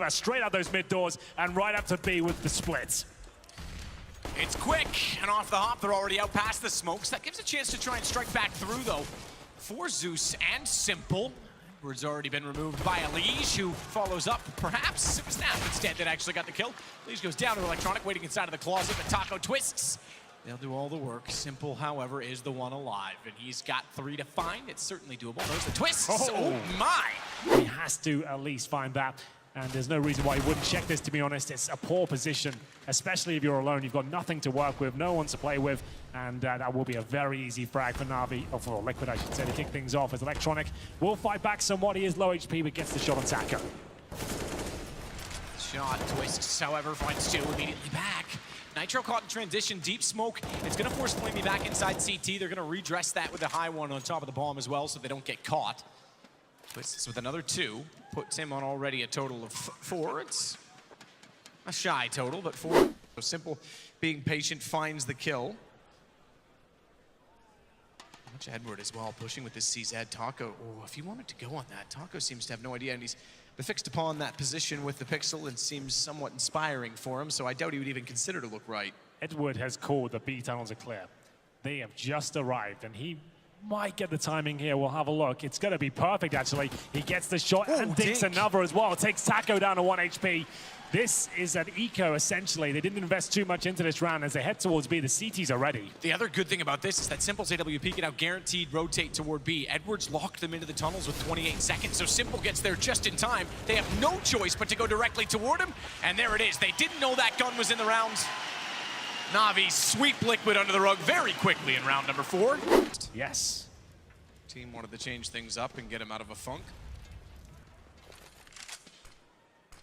blast straight out those mid doors and right up to B with the splits. It's quick, and off the hop, they're already out past the smokes. That gives a chance to try and strike back through, though, for Zeus and Simple. Edward's already been removed by Elige, who follows up, perhaps. It was Snap instead that actually got the kill. Elige goes down to Electronic, waiting inside of the closet, but Taco twists. They'll do all the work. Simple, however, is the one alive, and he's got 3 to find. It's certainly doable. There's the twists. Oh my! He has to at least find that. And there's no reason why he wouldn't check this, to be honest. It's a poor position, especially if you're alone. You've got nothing to work with, no one to play with, and that will be a very easy frag for Na'Vi, or for Liquid, I should say, to kick things off as Electronic will fight back somewhat. He is low HP, but gets the shot on Taco. Shot twists, however, finds 2 immediately back. Nitro caught in transition, deep smoke. It's going to force Flamey back inside CT. They're going to redress that with a high one on top of the bomb as well, so they don't get caught. Twists with another 2, puts him on already a total of 4. It's a shy total, but 4. So Simple, being patient, finds the kill. Much Edward as well, pushing with this CZ. Taco, oh, if he wanted to go on that, Taco seems to have no idea, and he's fixed upon that position with the pixel and seems somewhat inspiring for him, so I doubt he would even consider to look right. Edward has called the B tunnels are clear. They have just arrived, and he might get the timing here. We'll have a look. It's going to be perfect, actually. He gets the shot and dinks another as well. Takes Taco down to 1 HP. This is an eco, essentially. They didn't invest too much into this round as they head towards B. The CTs are ready. The other good thing about this is that Simple's AWP can now guaranteed rotate toward B. Edwards locked them into the tunnels with 28 seconds, so Simple gets there just in time. They have no choice but to go directly toward him, and there it is. They didn't know that gun was in the round. Na'Vi sweep Liquid under the rug very quickly in round number 4. Yes. Team wanted to change things up and get him out of a funk.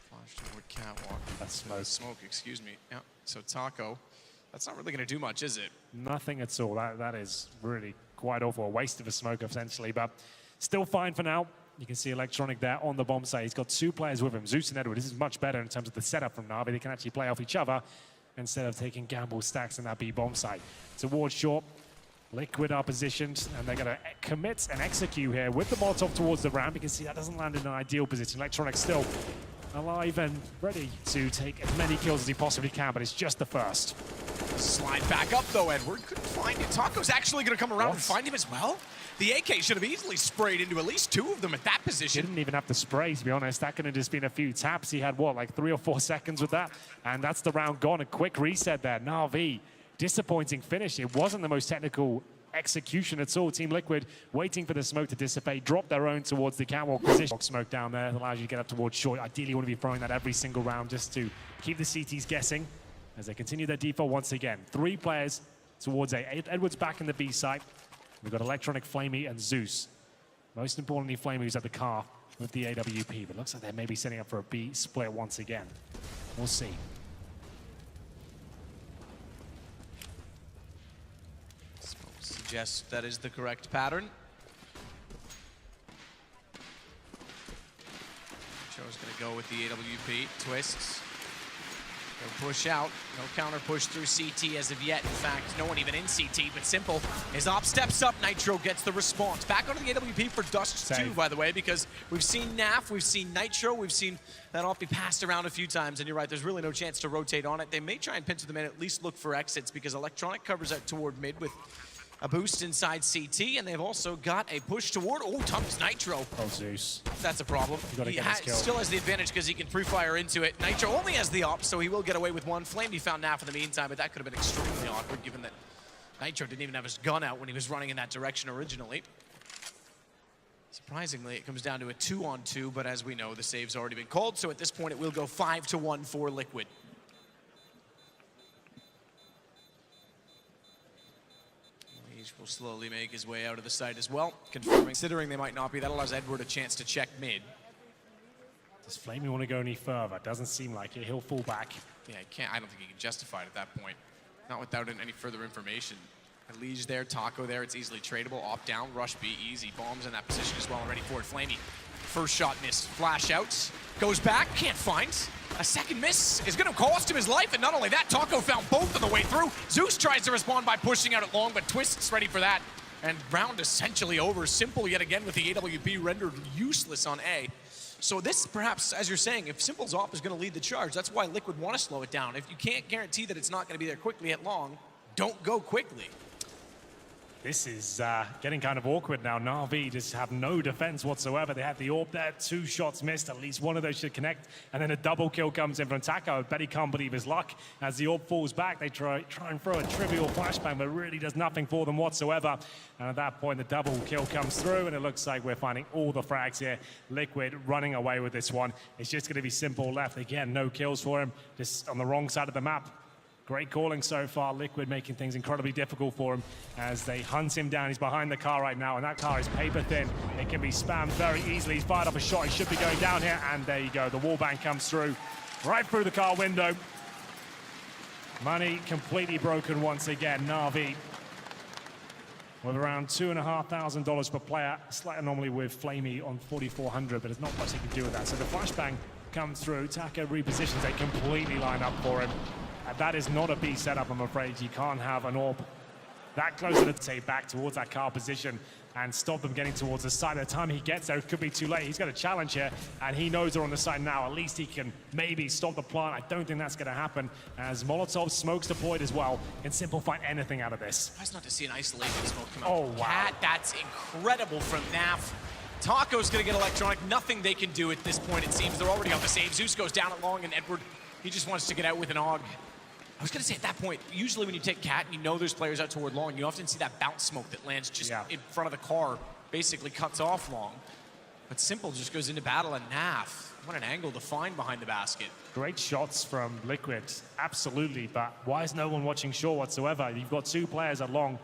Flash toward catwalk. That's smoke. Smoke, excuse me. Yeah. So Taco, that's not really going to do much, is it? Nothing at all. That is really quite awful. A waste of a smoke, essentially, but still fine for now. You can see Electronic there on the bomb site. He's got 2 players with him, Zeus and Edward. This is much better in terms of the setup from Na'Vi. They can actually play off each other instead of taking gamble stacks in that B bomb site. Towards short, Liquid are positioned, and they're going to commit and execute here with the Molotov towards the ramp. You can see that doesn't land in an ideal position. Electronic still alive and ready to take as many kills as he possibly can, but it's just the first. Slide back up, though, Edward. Couldn't find it. Taco's actually going to come around and find him as well. The AK should have easily sprayed into at least 2 of them at that position. Didn't even have to spray, to be honest. That could have just been a few taps. He had, what, like 3 or 4 seconds with that? And that's the round gone. A quick reset there. Na'Vi, disappointing finish. It wasn't the most technical execution at all. Team Liquid waiting for the smoke to dissipate, drop their own towards the catwalk position. Smoke down there allows you to get up towards short. Ideally, you want to be throwing that every single round just to keep the CTs guessing as they continue their default once again. 3 players towards A. Edward's back in the B site. We've got Electronic, Flamey, and Zeus. Most importantly, Flamey, who's at the car with the AWP, but looks like they may be setting up for a B split once again. We'll see. Suggests that is the correct pattern. Joe's going to go with the AWP. Twists. They'll push out. No counter push through CT as of yet. In fact, no one even in CT, but Simple. His op steps up. Nitro gets the response. Back onto the AWP for Dust2, by the way, because we've seen NAF, we've seen Nitro, we've seen that op be passed around a few times, and you're right, there's really no chance to rotate on it. They may try and pinch them in, at least look for exits, because Electronic covers out toward mid with a boost inside CT, and they've also got a push toward, Tums Nitro. Oh, Zeus. That's a problem. He still has the advantage because he can pre-fire into it. Nitro only has the op, so he will get away with one. Flamey found NAF in the meantime, but that could have been extremely awkward given that Nitro didn't even have his gun out when he was running in that direction originally. Surprisingly, it comes down to a 2-on-2, but as we know, the save's already been called, so at this point it will go 5-1 for Liquid. Will slowly make his way out of the site as well, considering they might not be. That allows Edward a chance to check mid. Does Flamey want to go any further? Doesn't seem like it. He'll fall back. Yeah, he can't. I don't think he can justify it at that point. Not without any further information. Elige there, Taco there. It's easily tradable. Opt down, rush B, easy. Bombs in that position as well, and ready for it. Flamey. First shot missed. Flash out. Goes back. Can't find. A second miss is going to cost him his life, and not only that, Taco found both on the way through. Zeus tries to respond by pushing out it long, but Twist's ready for that. And round essentially over. Simple yet again with the AWP rendered useless on A. So this, perhaps, as you're saying, if Simple's op is going to lead the charge, that's why Liquid want to slow it down. If you can't guarantee that it's not going to be there quickly at long, don't go quickly. This is getting kind of awkward now. Na'Vi just have no defense whatsoever. They had the AWP there, 2 shots missed. At least one of those should connect. And then a double kill comes in from Taco. I bet he can't believe his luck. As the AWP falls back, they try and throw a trivial flashbang, but it really does nothing for them whatsoever. And at that point, the double kill comes through, and it looks like we're finding all the frags here. Liquid running away with this one. It's just going to be Simple left. Again, no kills for him, just on the wrong side of the map. Great calling so far. Liquid making things incredibly difficult for him as they hunt him down. He's behind the car right now, and that car is paper thin. It can be spammed very easily. He's fired up a shot. He should be going down here, and there you go. The wallbang comes through right through the car window. Money completely broken once again. Na'Vi with around $2,500 per player. Slight anomaly with Flamey on 4,400, but there's not much he can do with that. So the flashbang comes through. Taco repositions. They completely line up for him. That is not a B setup, I'm afraid. You can't have an AWP that close to the tape back towards that car position and stop them getting towards the side. By the time he gets there, it could be too late. He's got a challenge here, and he knows they're on the side now. At least he can maybe stop the plant. I don't think that's going to happen, as Molotov smokes deployed as well. Can Simple find anything out of this? Surprised not to see an isolated smoke come out. Oh, wow. Cat, that's incredible from NAF. Taco's going to get electronic. Nothing they can do at this point, it seems. They're already on the save. Zeus goes down at long, and Edward, he just wants to get out with an AUG. I was going to say, at that point, usually when you take Cat and you know there's players out toward long, you often see that bounce smoke that lands just in front of the car, basically cuts off long. But Simple just goes into battle, and Naf, what an angle to find behind the basket. Great shots from Liquid, absolutely, but why is no one watching short whatsoever? You've got 2 players at long,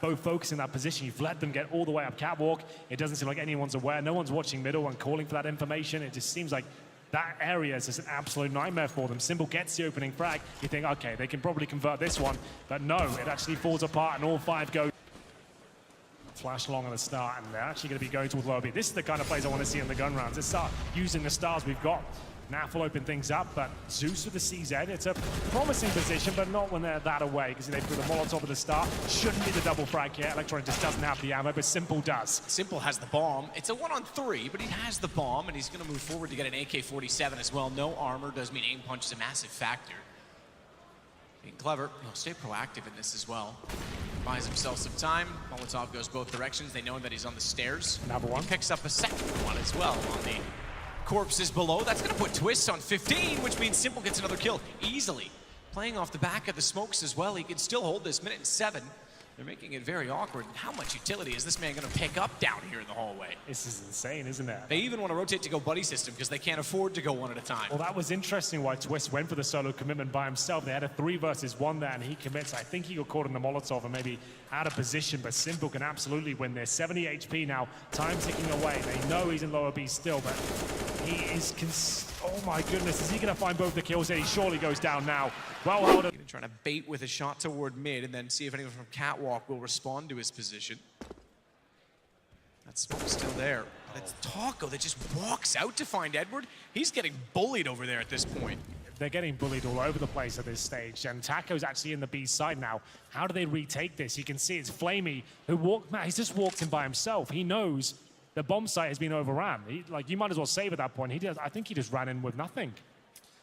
both focusing that position. You've let them get all the way up catwalk. It doesn't seem like anyone's aware. No one's watching middle and calling for that information. It just seems like that area is just an absolute nightmare for them. Simple gets the opening frag. You think, okay, they can probably convert this one. But no, it actually falls apart, and all 5 go. Flash long at the start, and they're actually going to be going towards lower B. This is the kind of plays I want to see in the gun rounds. Let's start using the stars we've got. Naf will open things up, but Zeus with the CZ, it's a promising position, but not when they're that away, because they put the Molotov at the start. Shouldn't be the double frag here. Electronic just doesn't have the ammo, but Simple does. Simple has the bomb. It's a 1-on-3, but he has the bomb, and he's going to move forward to get an AK-47 as well. No armor does mean aim punch is a massive factor. Being clever, he'll stay proactive in this as well. Buys himself some time. Molotov goes both directions. They know that he's on the stairs. Another one. He picks up a second one as well on the corpses below. That's going to put Twists on 15, which means Simple gets another kill easily. Playing off the back of the smokes as well. He can still hold this 1:07. They're making it very awkward. How much utility is this man going to pick up down here in the hallway? This is insane, isn't it? They even want to rotate to go buddy system because they can't afford to go one at a time. Well, that was interesting why Twist went for the solo commitment by himself. They had a 3 versus 1 there, and he commits. I think he got caught in the Molotov and maybe out of position, but Simple can absolutely win this. 70 HP now, time ticking away. They know he's in lower B still, but he is... Oh my goodness, is he going to find both the kills here? He surely goes down now. Well held. Even trying to bait with a shot toward mid and then see if anyone from Catwalk will respond to his position. That smoke's still there. But it's Taco that just walks out to find Edward. He's getting bullied over there at this point. They're getting bullied all over the place at this stage, and Taco's actually in the B side now. How do they retake this? You can see it's Flamey who walked... Man, he's just walked in by himself. He knows the bomb site has been overrun. You might as well save at that point. I think he just ran in with nothing.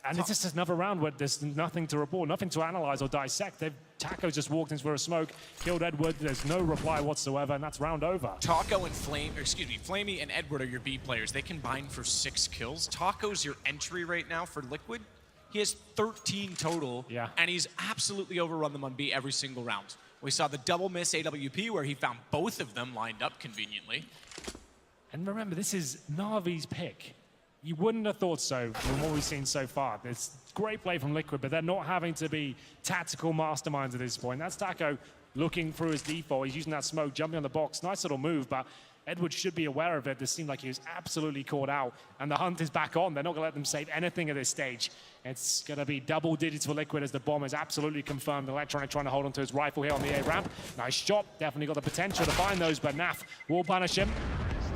And it's just another round where there's nothing to report, nothing to analyze or dissect. Taco just walked into a smoke, killed Edward. There's no reply whatsoever, and that's round over. Taco and Flamey and Edward are your B players. They combine for 6 kills. Taco's your entry right now for Liquid. He has 13 total, and he's absolutely overrun them on B every single round. We saw the double miss AWP where he found both of them lined up conveniently. And remember, this is Na'Vi's pick. You wouldn't have thought so from what we've seen so far. It's great play from Liquid, but they're not having to be tactical masterminds at this point. That's Taco looking through his default. He's using that smoke, jumping on the box. Nice little move, but Edward should be aware of it. This seemed like he was absolutely caught out, and the hunt is back on. They're not going to let them save anything at this stage. It's going to be double digits for Liquid as the bomb is absolutely confirmed. Electronic trying to hold onto his rifle here on the A ramp. Nice shot. Definitely got the potential to find those, but Naf will punish him.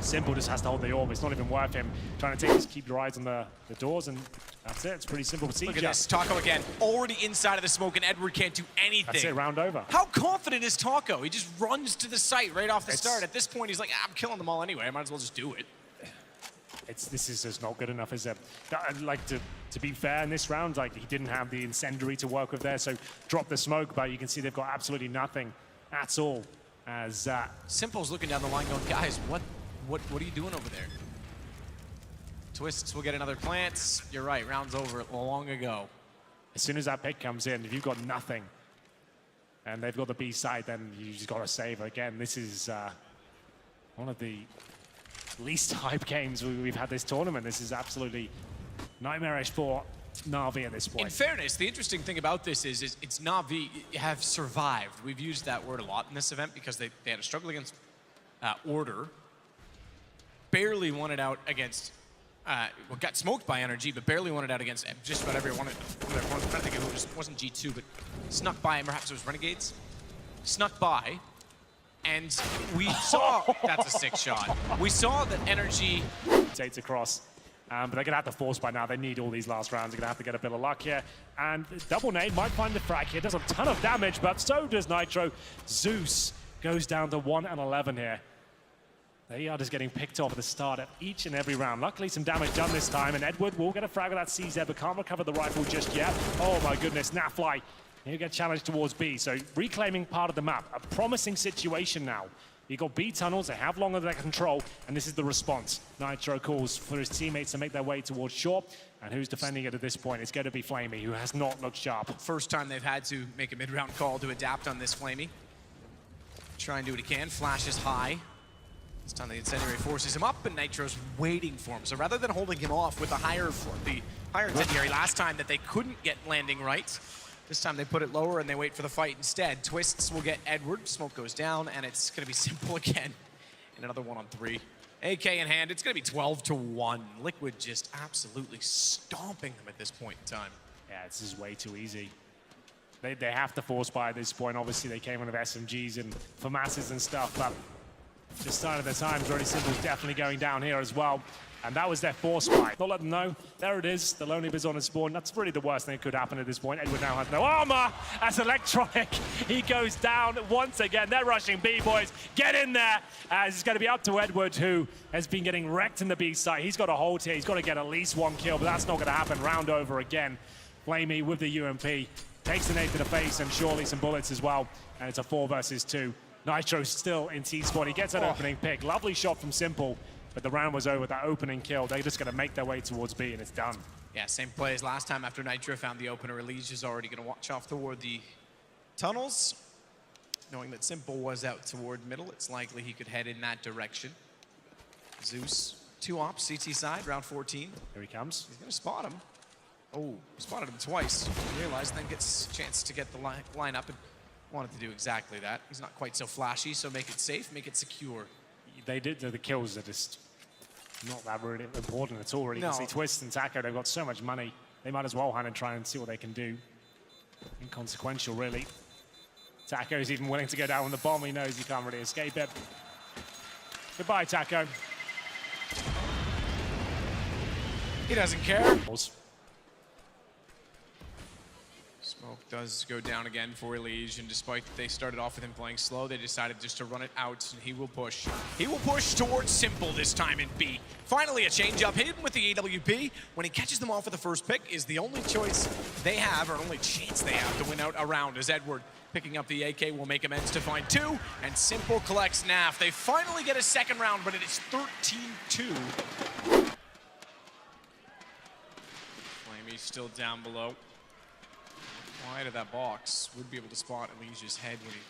Simple just has to hold the orb. It's not even worth him trying to keep your eyes on the doors, and that's it. It's pretty simple. Look at this. Taco again, already inside of the smoke, and Edward can't do anything. That's it, round over. How confident is Taco? He just runs to the site right off the start. At this point, he's like, I'm killing them all anyway. I might as well just do it. this is just not good enough, is it? I'd like to be fair in this round, like he didn't have the incendiary to work with there, so drop the smoke, but you can see they've got absolutely nothing at all. As Simple's looking down the line going, guys, what are you doing over there? Twists will get another plant. You're right, round's over long ago. As soon as that pick comes in, if you've got nothing and they've got the B side, then you just got to save. Again, this is one of the least hype games we've had this tournament. This is absolutely nightmarish for Na'Vi at this point. In fairness, the interesting thing about this is it's Na'Vi have survived. We've used that word a lot in this event because they had a struggle against Order. Barely won it out against, well, got smoked by Energy, but barely won it out against just about everyone. I'm trying to think of who it wasn't G2, but snuck by, and perhaps it was Renegades. Snuck by, and we saw, that's a sick shot. We saw that Energy Takes across. But they're going to have to force by now. They need all these last rounds. They're going to have to get a bit of luck here. And Double Nade might find the frag here. Does a ton of damage, but so does Nitro. Zeus goes down to 1 and 11 here. They are just getting picked off at the start of each and every round. Luckily, some damage done this time, and Edward will get a frag with that CZ, but can't recover the rifle just yet. Oh my goodness, Nafly. He'll get challenged towards B, so reclaiming part of the map. A promising situation now. You got B tunnels, they have longer than control, and this is the response. Nitro calls for his teammates to make their way towards short, and who's defending it at this point? It's going to be Flamey, who has not looked sharp. First time they've had to make a mid-round call to adapt on this Flamey. Try and do what he can, flashes high. This time the incendiary forces him up, and Nitro's waiting for him. So rather than holding him off with the higher incendiary last time that they couldn't get landing right, this time they put it lower and they wait for the fight instead. Twists will get Edward, smoke goes down, and it's gonna be Simple again. And another 1-on-3. AK in hand, it's gonna be 12-1. Liquid just absolutely stomping them at this point in time. Yeah, this is way too easy. They have to force by at this point. Obviously, they came in with SMGs and FAMASs and stuff, but the start of the time, Very Simple's definitely going down here as well. And that was their force fight. They'll let them know. There it is. The Lonely Biz on his spawn. That's really the worst thing that could happen at this point. Edward now has no armor. As Electronic, he goes down once again. They're rushing B, boys. Get in there. As it's going to be up to Edward, who has been getting wrecked in the B site. He's got to hold here. He's got to get at least one kill, but that's not going to happen. Round over again. Flamey with the UMP. Takes the nade to the face and surely some bullets as well. And it's a 4 versus 2. Nitro's still in T-spawn. He gets an opening pick. Lovely shot from Simple. But the round was over with that opening kill. They're just going to make their way towards B, and it's done. Yeah, same play as last time after Nitro found the opener. Elise is already going to watch off toward the tunnels. Knowing that Simple was out toward middle, it's likely he could head in that direction. Zeus, 2 ops, CT side, round 14. Here he comes. He's going to spot him. Oh, spotted him twice. Realized, then gets a chance to get the line up and wanted to do exactly that. He's not quite so flashy, so make it safe, make it secure. They did, the kills are just not that really important at all, really. No. You can see Twist and Taco, they've got so much money. They might as well hand and try and see what they can do. Inconsequential, really. Taco's even willing to go down on the bomb. He knows he can't really escape it. Goodbye, Taco. He doesn't care. Smoke does go down again for Elise, and despite they started off with him playing slow, they decided just to run it out, and he will push. He will push towards Simple this time in B. Finally a change-up, hidden with the AWP. When he catches them off with the first pick is the only choice they have, or only chance they have to win out a round, as Edward picking up the AK will make amends to find 2, and Simple collects NAF. They finally get a second round, but it is 13-2. Flamey's still down below. Wide of that box, would be able to spot Elise's head when he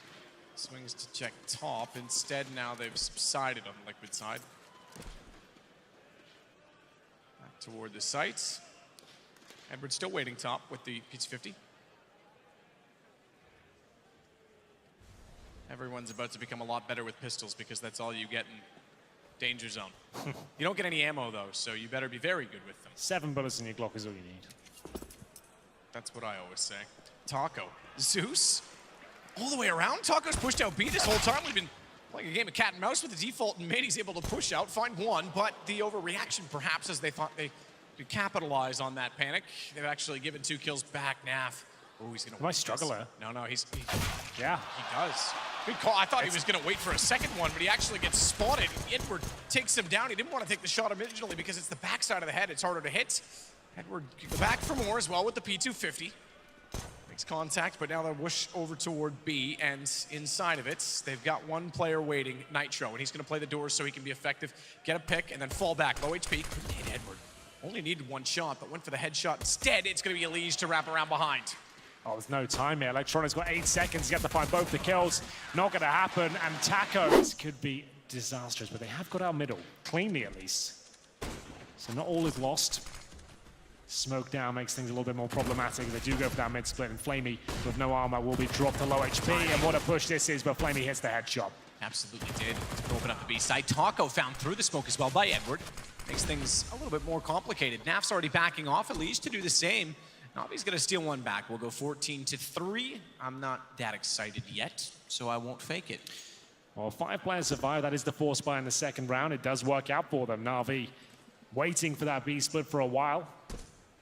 swings to check top. Instead, now they've subsided on the Liquid side. Back toward the sights. Edward still waiting top with the Pizza 50. Everyone's about to become a lot better with pistols because that's all you get in danger zone. You don't get any ammo though, so you better be very good with them. 7 bullets in your Glock is all you need. That's what I always say. Taco. Zeus? All the way around? Taco's pushed out B this whole time. We've been playing a game of cat and mouse with the default and mid. He's able to push out, find 1, but the overreaction perhaps as they thought they could capitalize on that panic. They've actually given 2 kills back. Naf. Oh, he's gonna. Nice struggler. No, he yeah. He does. Good call. I thought he was going to wait for a second one, but he actually gets spotted. Edward takes him down. He didn't want to take the shot originally because it's the backside of the head. It's harder to hit. Edward back for more as well with the P250. Makes contact, but now they'll whoosh over toward B, and inside of it, they've got one player waiting, Nitro, and he's going to play the doors so he can be effective, get a pick, and then fall back. Low HP. Couldn't hit Edward. Only needed one shot, but went for the headshot. Instead, it's going to be Elige to wrap around behind. Oh, there's no time here. Electronics got 8 seconds. You have to find both the kills. Not going to happen. And tacos could be disastrous, but they have got out middle. Cleanly, at least. So not all is lost. Smoke down makes things a little bit more problematic. They do go for that mid split, and Flamey, with no armor, will be dropped to low HP. And what a push this is, but Flamey hits the headshot. Absolutely did. To open up the B side. Taco found through the smoke as well by Edward. Makes things a little bit more complicated. Naf's already backing off, Elige to do the same. Navi's gonna steal one back. We'll go 14-3. I'm not that excited yet, so I won't fake it. Well, 5 players survive. That is the force buy in the second round. It does work out for them. Na'Vi waiting for that B split for a while.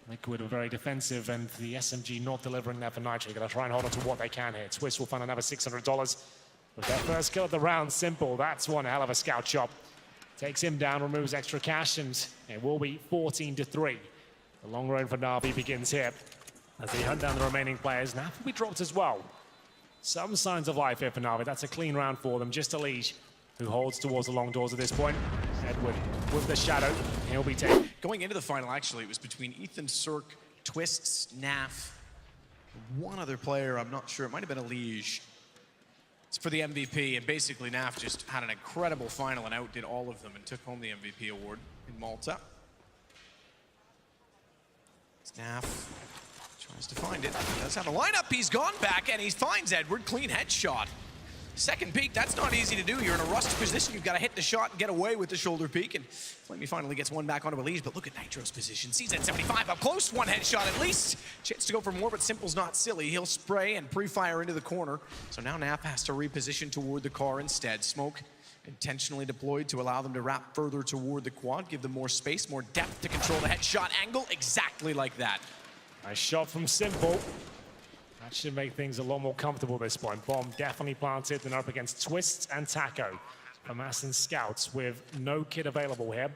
Liquid are very defensive, and the SMG not delivering there for Nitro. Gonna try and hold on to what they can here. Twist will find another $600 with their first kill of the round. Simple. That's one hell of a scout shot. Takes him down, removes extra cash, and it will be 14-3. The long road for Na'Vi begins here as they hunt down the remaining players. Naf will be dropped as well. Some signs of life here for Na'Vi. That's a clean round for them. Just Elige, who holds towards the long doors at this point. Edward with the shadow. He'll be taken. Going into the final, actually, it was between Ethan, Cirque, Twists, Naf, one other player. I'm not sure. It might have been Elige. It's for the MVP, and basically Naf just had an incredible final and outdid all of them and took home the MVP award in Malta. Naf tries to find it. He does have a lineup. He's gone back, and he finds Edward. Clean headshot. Second peek, that's not easy to do. You're in a rushed position. You've got to hit the shot and get away with the shoulder peek. And Flamey finally gets one back onto Elige, but look at Nitro's position. Sees at 75 up close. One headshot at least. Chance to go for more, but Simple's not silly. He'll spray and pre-fire into the corner. So now Naf has to reposition toward the car instead. Smoke intentionally deployed to allow them to wrap further toward the quad, give them more space, more depth to control the headshot angle, exactly like that. Nice shot from Simple. That should make things a lot more comfortable at this point. Bomb definitely planted, then up against Twists and Taco. Amassing scouts with no kit available here.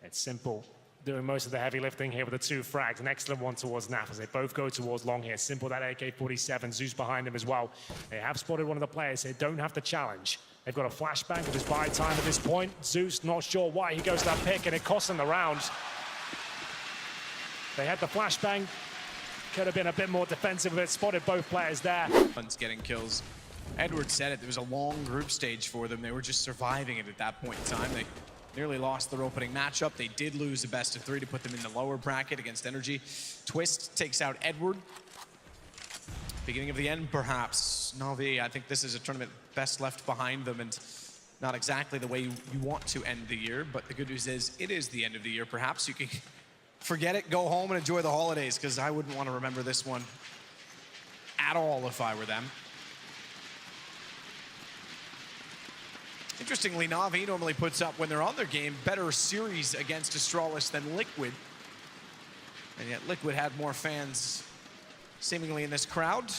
It's Simple doing most of the heavy lifting here with the 2 frags. An excellent one towards Naf as they both go towards long here. Simple, that AK-47, Zeus behind him as well. They have spotted one of the players here, don't have to challenge. They've got a flashbang and just buy time at this point. Zeus, not sure why he goes to that pick, and it costs them the round. They had the flashbang. Could have been a bit more defensive if it spotted both players there. Fun's getting kills. Edward said it. There was a long group stage for them. They were just surviving it at that point in time. They nearly lost their opening matchup. They did lose a best of 3 to put them in the lower bracket against Energy. Twist takes out Edward. Beginning of the end, perhaps. Na'Vi, I think this is a tournament best left behind them, and not exactly the way you want to end the year, but the good news is it is the end of the year. Perhaps you can forget it, go home, and enjoy the holidays, because I wouldn't want to remember this one at all if I were them. Interestingly, Na'Vi normally puts up, when they're on their game, better series against Astralis than Liquid. And yet Liquid had more fans seemingly in this crowd.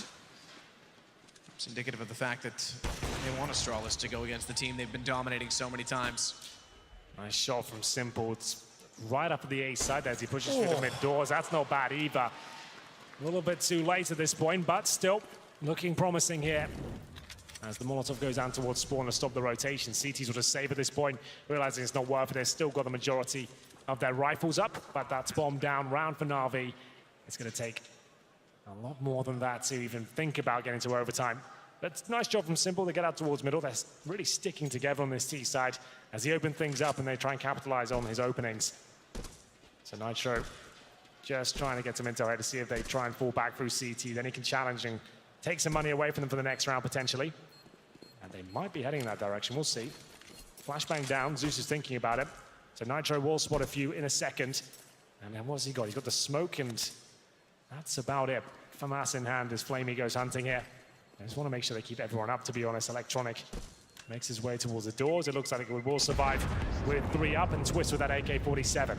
It's indicative of the fact that they want Astralis to go against the team they've been dominating so many times. Nice shot from Simple. It's right up at the A side as he pushes through the mid doors. That's not bad either. A little bit too late at this point, but still looking promising here. As the Molotov goes down towards spawn to stop the rotation. CT's will just save at this point, realizing it's not worth it. They've still got the majority of their rifles up, but that's bomb down, round for Na'Vi. It's going to take a lot more than that to even think about getting to overtime. But nice job from Simple to get out towards middle. They're really sticking together on this T side as he opens things up and they try and capitalize on his openings. So Nitro just trying to get some intel here to see if they try and fall back through CT. Then he can challenge and take some money away from them for the next round potentially. And they might be heading in that direction. We'll see. Flashbang down. Zeus is thinking about it. So Nitro will spot a few in a second. And then what's he got? He's got the smoke, and that's about it. FAMAS in hand as Flamey goes hunting here. I just want to make sure they keep everyone up, to be honest. Electronic makes his way towards the doors. It looks like it will survive with 3 up, and Twist with that AK-47.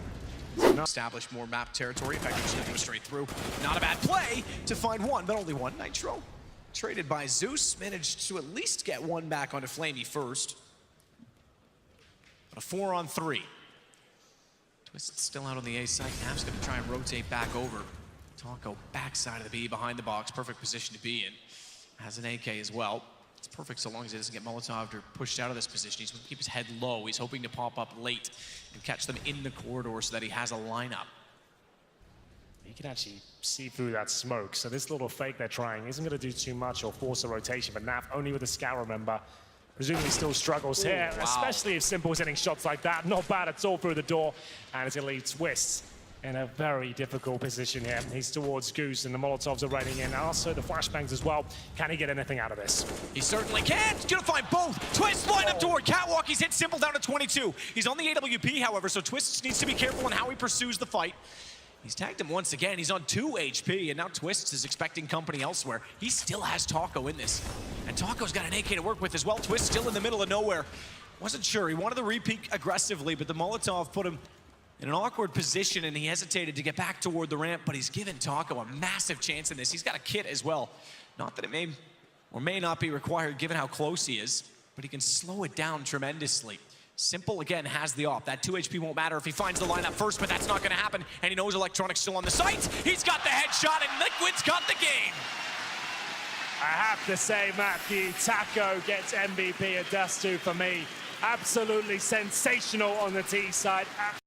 Establish more map territory. In fact, just going to go straight through. Not a bad play to find one, but only one. Nitro traded by Zeus, managed to at least get one back onto Flamey first. But a 4-on-3. Twist still out on the A side. Nav's gonna try and rotate back over. Taco backside of the B, behind the box, perfect position to be in. Has an AK as well. It's perfect so long as he doesn't get Molotov or pushed out of this position. He's going to keep his head low. He's hoping to pop up late and catch them in the corridor so that he has a lineup. He can actually see through that smoke. So this little fake they're trying isn't going to do too much or force a rotation. But Nav only with a scout, remember. Presumably still struggles here, wow. especially if Simple's hitting shots like that. Not bad at all through the door. And it's going to leave Twists in a very difficult position here. He's towards Goose, and the Molotovs are raining in. Also, the flashbangs as well. Can he get anything out of this? He certainly can. He's gonna find both. Twist line up toward Catwalk. He's hit Simple down to 22. He's on the AWP, however, so Twist needs to be careful in how he pursues the fight. He's tagged him once again. He's on 2 HP, and now Twist is expecting company elsewhere. He still has Taco in this, and Taco's got an AK to work with as well. Twist still in the middle of nowhere. Wasn't sure. He wanted to re-peek aggressively, but the Molotov put him in an awkward position, and he hesitated to get back toward the ramp, but he's given Taco a massive chance in this. He's got a kit as well. Not that it may or may not be required given how close he is, but he can slow it down tremendously. Simple, again, has the op. That 2 HP won't matter if he finds the lineup first, but that's not gonna happen, and he knows Electronic's still on the site. He's got the headshot, and Liquid's got the game. I have to say, Matthew, Taco gets MVP at Dust2 for me. Absolutely sensational on the T side.